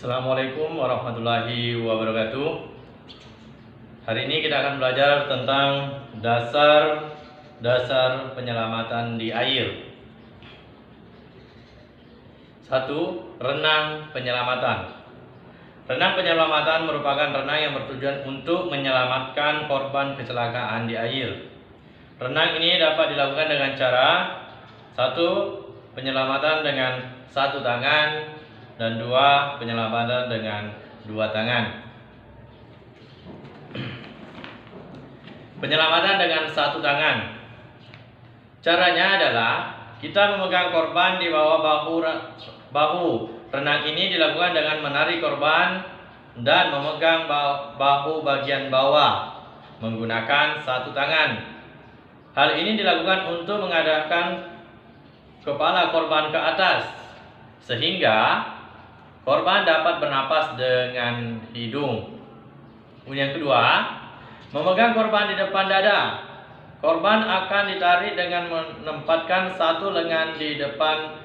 Assalamualaikum warahmatullahi wabarakatuh. Hari ini kita akan belajar tentang dasar penyelamatan di air. 1. Renang penyelamatan. Renang penyelamatan merupakan renang yang bertujuan untuk menyelamatkan korban kecelakaan di air. Renang ini dapat dilakukan dengan cara 1. Penyelamatan dengan satu tangan, dan 2. Penyelamatan dengan 2 tangan. Penyelamatan dengan satu tangan. Caranya adalah kita memegang korban di bawah bahu. Renang ini dilakukan dengan menarik korban dan memegang bahu bagian bawah menggunakan satu tangan. Hal ini dilakukan untuk mengadapkan kepala korban ke atas sehingga korban dapat bernapas dengan hidung. Kemudian yang kedua, memegang korban di depan dada. Korban akan ditarik dengan menempatkan satu lengan di depan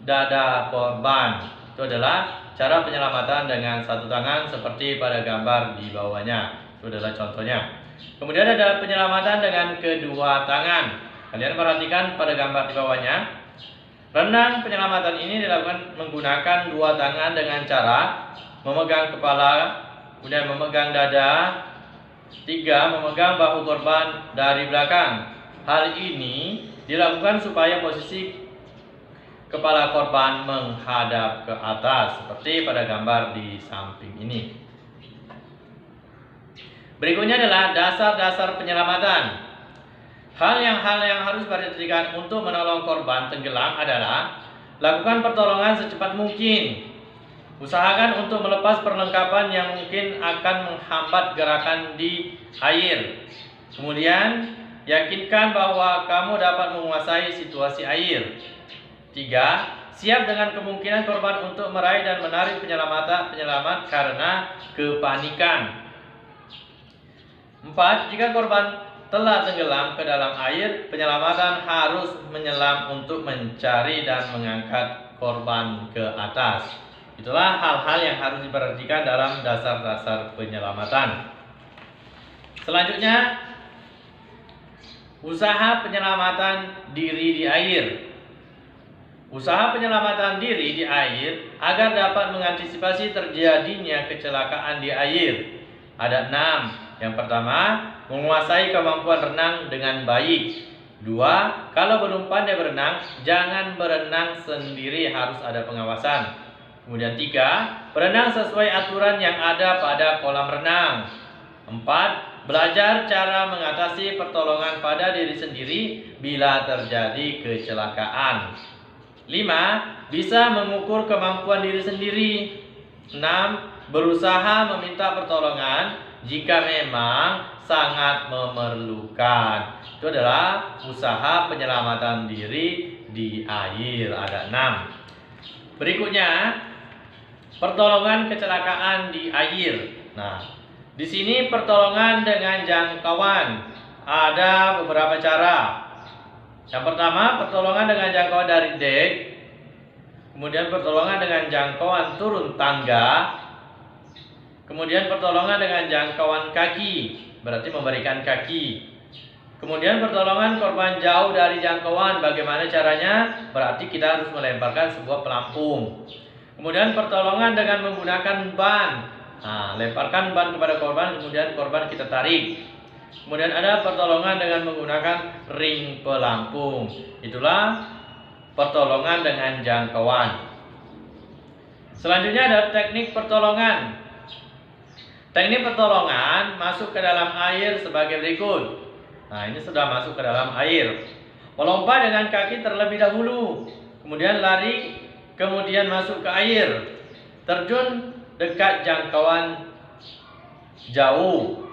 dada korban. Itu adalah cara penyelamatan dengan satu tangan seperti pada gambar di bawahnya. Itu adalah contohnya. Kemudian ada penyelamatan dengan kedua tangan. Kalian perhatikan pada gambar di bawahnya. Renang penyelamatan ini dilakukan menggunakan dua tangan dengan cara memegang kepala, kemudian memegang dada. 3. Memegang bahu korban dari belakang. Hal ini dilakukan supaya posisi kepala korban menghadap ke atas seperti pada gambar di samping ini. Berikutnya adalah dasar penyelamatan. Hal yang harus diperhatikan untuk menolong korban tenggelam adalah lakukan pertolongan secepat mungkin. Usahakan untuk melepas perlengkapan yang mungkin akan menghambat gerakan di air. Kemudian, yakinkan bahwa kamu dapat menguasai situasi air. 3. Siap dengan kemungkinan korban untuk meraih dan menarik penyelamat karena kepanikan. 4. Jika korban telah tenggelam ke dalam air, penyelamatan harus menyelam untuk mencari dan mengangkat korban ke atas. Itulah hal-hal yang harus diperhatikan dalam dasar penyelamatan. Selanjutnya, usaha penyelamatan diri di air. Usaha penyelamatan diri di air agar dapat mengantisipasi terjadinya kecelakaan di air. Ada 6. Yang pertama, menguasai kemampuan renang dengan baik. 2. Kalau belum pandai berenang, jangan berenang sendiri, harus ada pengawasan. Kemudian 3. Berenang sesuai aturan yang ada pada kolam renang. 4. Belajar cara mengatasi pertolongan pada diri sendiri bila terjadi kecelakaan. 5. Bisa mengukur kemampuan diri sendiri. 6. Berusaha meminta pertolongan jika memang sangat memerlukan. Itu adalah usaha penyelamatan diri di air. Ada 6. Berikutnya, pertolongan kecelakaan di air. Nah, di sini pertolongan dengan jangkauan. Ada beberapa cara. Yang pertama, pertolongan dengan jangkauan dari dek. Kemudian pertolongan dengan jangkauan turun tangga. Kemudian pertolongan dengan jangkauan kaki, berarti memberikan kaki. Kemudian pertolongan korban jauh dari jangkauan. Bagaimana caranya? Berarti kita harus melemparkan sebuah pelampung. Kemudian pertolongan dengan menggunakan ban. Nah, lemparkan ban kepada korban, kemudian korban kita tarik. Kemudian ada pertolongan dengan menggunakan ring pelampung. Itulah pertolongan dengan jangkauan. Selanjutnya ada teknik pertolongan. Teknik pertolongan masuk ke dalam air sebagai berikut. Nah, ini sudah masuk ke dalam air. Melompat dengan kaki terlebih dahulu, kemudian lari, kemudian masuk ke air. Terjun dekat jangkauan jauh.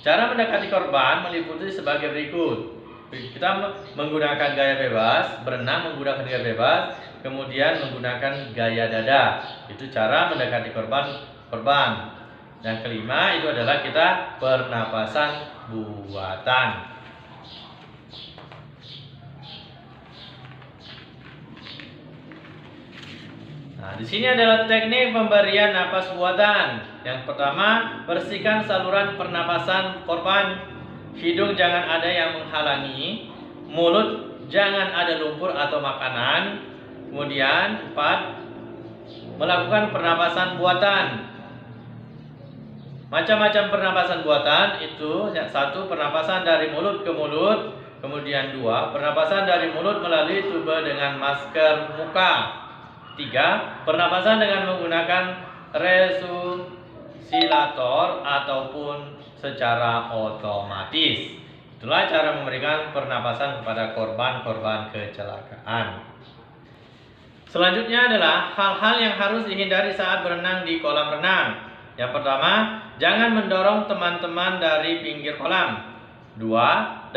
Cara mendekati korban meliputi sebagai berikut. Kita menggunakan gaya bebas, berenang menggunakan gaya bebas, kemudian menggunakan gaya dada. Itu cara mendekati korban. Yang kelima itu adalah kita pernapasan buatan. Nah, di sini adalah teknik pemberian napas buatan. Yang pertama, bersihkan saluran pernapasan korban. Hidung jangan ada yang menghalangi. Mulut jangan ada lumpur atau makanan. Kemudian 4, melakukan pernapasan buatan. Macam-macam pernapasan buatan itu, 1, pernapasan dari mulut ke mulut. Kemudian 2, pernapasan dari mulut melalui tube dengan masker muka. 3, pernapasan dengan menggunakan resusitator ataupun secara otomatis. Itulah cara memberikan pernapasan kepada korban-korban kecelakaan. Selanjutnya adalah hal-hal yang harus dihindari saat berenang di kolam renang. Yang pertama, jangan mendorong teman-teman dari pinggir kolam. 2,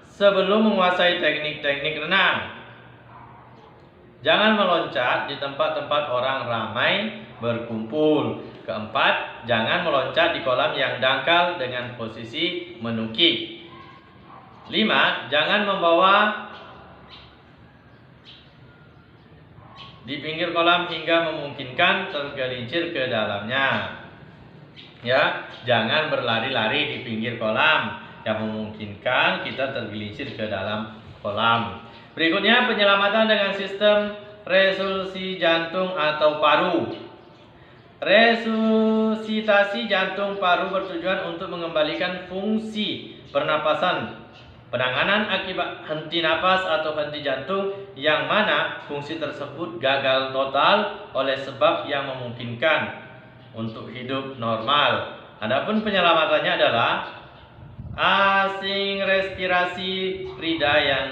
sebelum menguasai teknik-teknik renang, jangan meloncat di tempat-tempat orang ramai berkumpul. Keempat, jangan meloncat di kolam yang dangkal dengan posisi menukik. 5, jangan membawa di pinggir kolam hingga memungkinkan tergelincir ke dalamnya. Ya, jangan berlari-lari di pinggir kolam yang memungkinkan kita tergelincir ke dalam kolam. Berikutnya, penyelamatan dengan sistem resusitasi jantung atau paru. Resusitasi jantung paru bertujuan untuk mengembalikan fungsi pernapasan. Penanganan akibat henti napas atau henti jantung yang mana fungsi tersebut gagal total oleh sebab yang memungkinkan untuk hidup normal. Adapun penyelamatannya adalah asing respirasi rida yang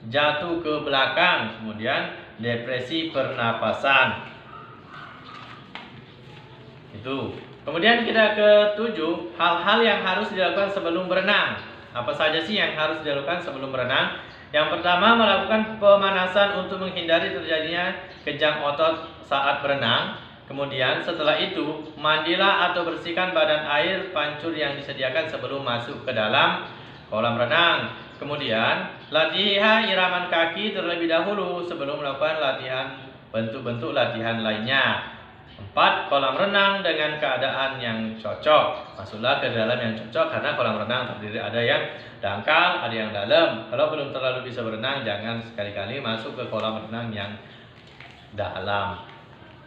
jatuh ke belakang, kemudian depresi pernapasan. Itu. Kemudian kita ke 7, hal-hal yang harus dilakukan sebelum berenang. Apa saja sih yang harus dilakukan sebelum berenang? Yang pertama, melakukan pemanasan untuk menghindari terjadinya kejang otot saat berenang. Kemudian setelah itu, mandilah atau bersihkan badan air pancur yang disediakan sebelum masuk ke dalam kolam renang. Kemudian, latihan iraman kaki terlebih dahulu sebelum melakukan latihan bentuk-bentuk latihan lainnya. 4, kolam renang dengan keadaan yang cocok. Masuklah ke dalam yang cocok karena kolam renang terdiri ada yang dangkal, ada yang dalam. Kalau belum terlalu bisa berenang, jangan sekali-kali masuk ke kolam renang yang dalam.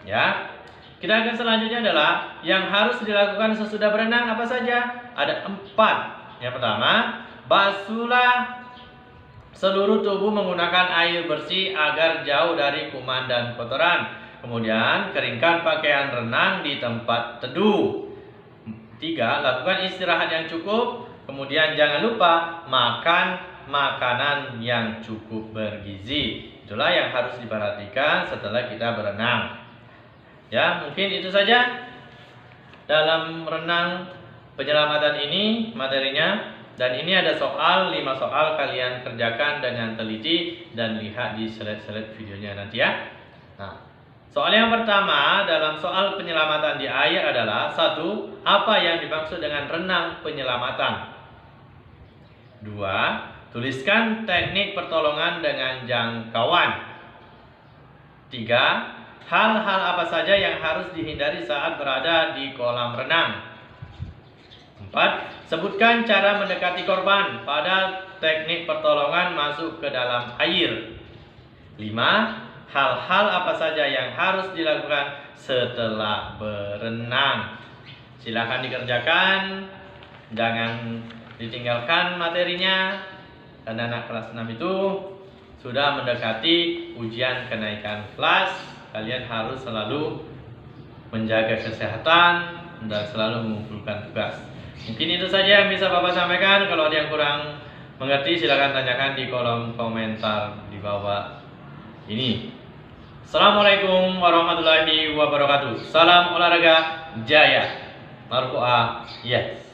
Ya. Kita akan selanjutnya adalah yang harus dilakukan sesudah berenang apa saja? Ada 4. Yang pertama, basuhlah seluruh tubuh menggunakan air bersih agar jauh dari kuman dan kotoran. Kemudian, keringkan pakaian renang di tempat teduh. 3, lakukan istirahat yang cukup. Kemudian, jangan lupa makan makanan yang cukup bergizi. Itulah yang harus diperhatikan setelah kita berenang. Ya, mungkin itu saja dalam renang penyelamatan ini materinya. Dan ini ada 5 soal kalian kerjakan dengan teliti dan lihat di slide-slide videonya nanti ya. Nah, soal yang pertama dalam soal penyelamatan di air adalah 1. Apa yang dimaksud dengan renang penyelamatan? 2. Tuliskan teknik pertolongan dengan jangkauan. 3. Hal-hal apa saja yang harus dihindari saat berada di kolam renang? 4. Sebutkan cara mendekati korban pada teknik pertolongan masuk ke dalam air. 5. Hal-hal apa saja yang harus dilakukan setelah berenang? Silakan dikerjakan, jangan ditinggalkan materinya, karena anak kelas 6 itu sudah mendekati ujian kenaikan kelas. Kalian harus selalu menjaga kesehatan dan selalu mengumpulkan tugas. Mungkin itu saja yang bisa Bapak sampaikan. Kalau ada yang kurang mengerti, silakan tanyakan di kolom komentar di bawah ini. Assalamualaikum warahmatullahi wabarakatuh. Salam olahraga jaya. Marfu'ah, yes.